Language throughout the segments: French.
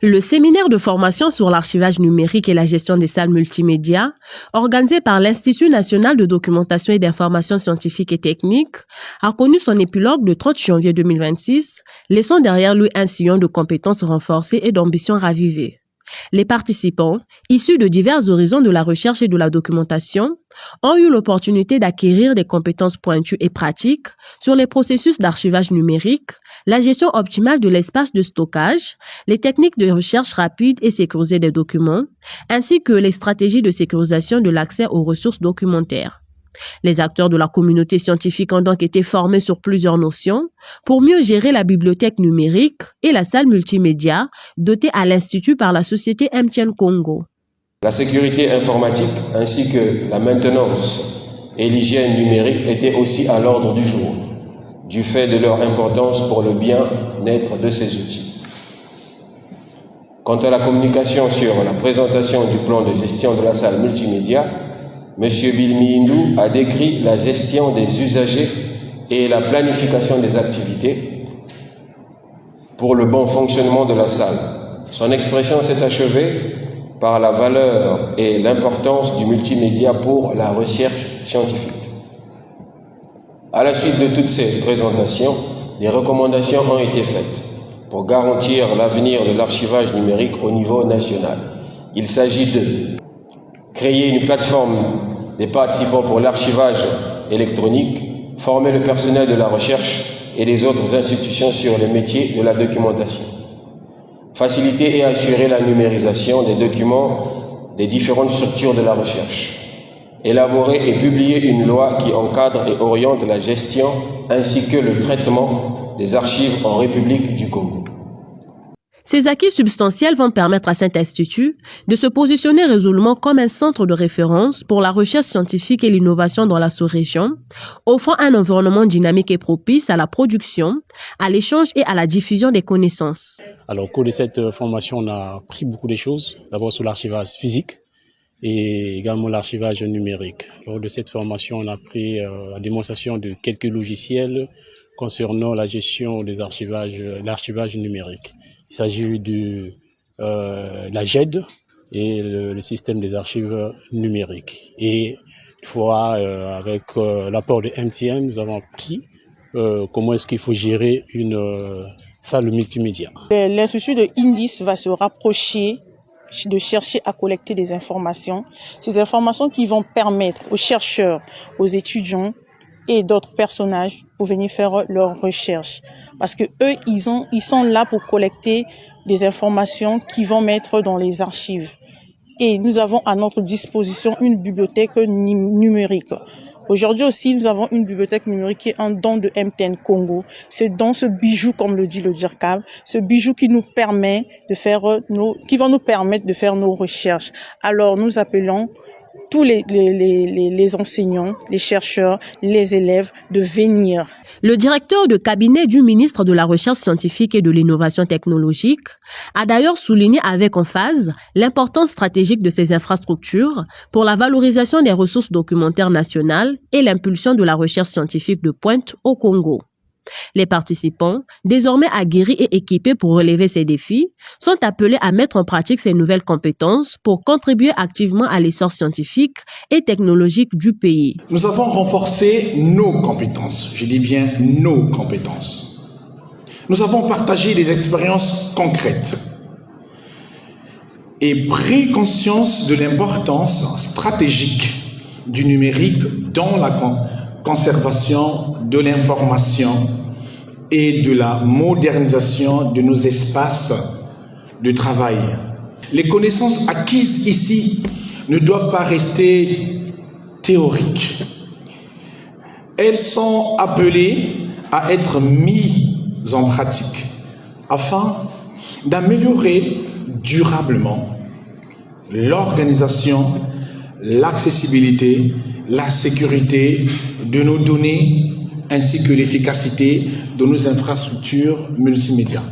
Le séminaire de formation sur l'archivage numérique et la gestion des salles multimédia, organisé par l'Institut national de documentation et d'information scientifique et technique, a connu son épilogue le 30 janvier 2026, laissant derrière lui un sillon de compétences renforcées et d'ambitions ravivées. Les participants, issus de divers horizons de la recherche et de la documentation, ont eu l'opportunité d'acquérir des compétences pointues et pratiques sur les processus d'archivage numérique, la gestion optimale de l'espace de stockage, les techniques de recherche rapide et sécurisée des documents, ainsi que les stratégies de sécurisation de l'accès aux ressources documentaires. Les acteurs de la communauté scientifique ont donc été formés sur plusieurs notions pour mieux gérer la bibliothèque numérique et la salle multimédia dotée à l'Institut par la société MTN Congo. La sécurité informatique ainsi que la maintenance et l'hygiène numérique étaient aussi à l'ordre du jour, du fait de leur importance pour le bien-être de ces outils. Quant à la communication sur la présentation du plan de gestion de la salle multimédia, M. Bilmiindou a décrit la gestion des usagers et la planification des activités pour le bon fonctionnement de la salle. Son expression s'est achevée par la valeur et l'importance du multimédia pour la recherche scientifique. À la suite de toutes ces présentations, des recommandations ont été faites pour garantir l'avenir de l'archivage numérique au niveau national. Il s'agit de créer une plateforme des participants pour l'archivage électronique, former le personnel de la recherche et les autres institutions sur les métiers de la documentation, faciliter et assurer la numérisation des documents des différentes structures de la recherche, élaborer et publier une loi qui encadre et oriente la gestion ainsi que le traitement des archives en République du Congo. Ces acquis substantiels vont permettre à cet institut de se positionner résolument comme un centre de référence pour la recherche scientifique et l'innovation dans la sous-région, offrant un environnement dynamique et propice à la production, à l'échange et à la diffusion des connaissances. Alors, au cours de cette formation, on a appris beaucoup de choses, d'abord sur l'archivage physique et également l'archivage numérique. Lors de cette formation, on a appris la démonstration de quelques logiciels concernant la gestion des l'archivage numérique. Il s'agit de la GED et le système des archives numériques. Et une fois, avec l'apport de MTN, nous avons appris comment est-ce qu'il faut gérer une salle multimédia. L'institut de INDIS va se rapprocher de chercher à collecter des informations. Ces informations qui vont permettre aux chercheurs, aux étudiants et d'autres personnages pour venir faire leurs recherches. Parce que eux, ils sont là pour collecter des informations qui vont mettre dans les archives. Et nous avons à notre disposition une bibliothèque numérique. Aujourd'hui aussi, nous avons une bibliothèque numérique qui est un don de MTN Congo. C'est dans ce bijou, comme le dit le DIRCAB, ce bijou qui nous permet de faire qui va nous permettre de faire nos recherches. Alors, nous appelons tous les enseignants, les chercheurs, les élèves de venir. Le directeur de cabinet du ministre de la Recherche scientifique et de l'Innovation technologique a d'ailleurs souligné avec emphase l'importance stratégique de ces infrastructures pour la valorisation des ressources documentaires nationales et l'impulsion de la recherche scientifique de pointe au Congo. Les participants, désormais aguerris et équipés pour relever ces défis, sont appelés à mettre en pratique ces nouvelles compétences pour contribuer activement à l'essor scientifique et technologique du pays. Nous avons renforcé nos compétences, je dis bien nos compétences. Nous avons partagé des expériences concrètes et pris conscience de l'importance stratégique du numérique dans la conservation de l'information et de la modernisation de nos espaces de travail. Les connaissances acquises ici ne doivent pas rester théoriques. Elles sont appelées à être mises en pratique afin d'améliorer durablement l'organisation, l'accessibilité, la sécurité de nos données ainsi que l'efficacité de nos infrastructures multimédia.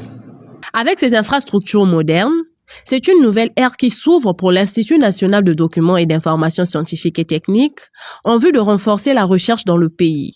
Avec ces infrastructures modernes, c'est une nouvelle ère qui s'ouvre pour l'Institut national de documents et d'informations scientifiques et techniques en vue de renforcer la recherche dans le pays.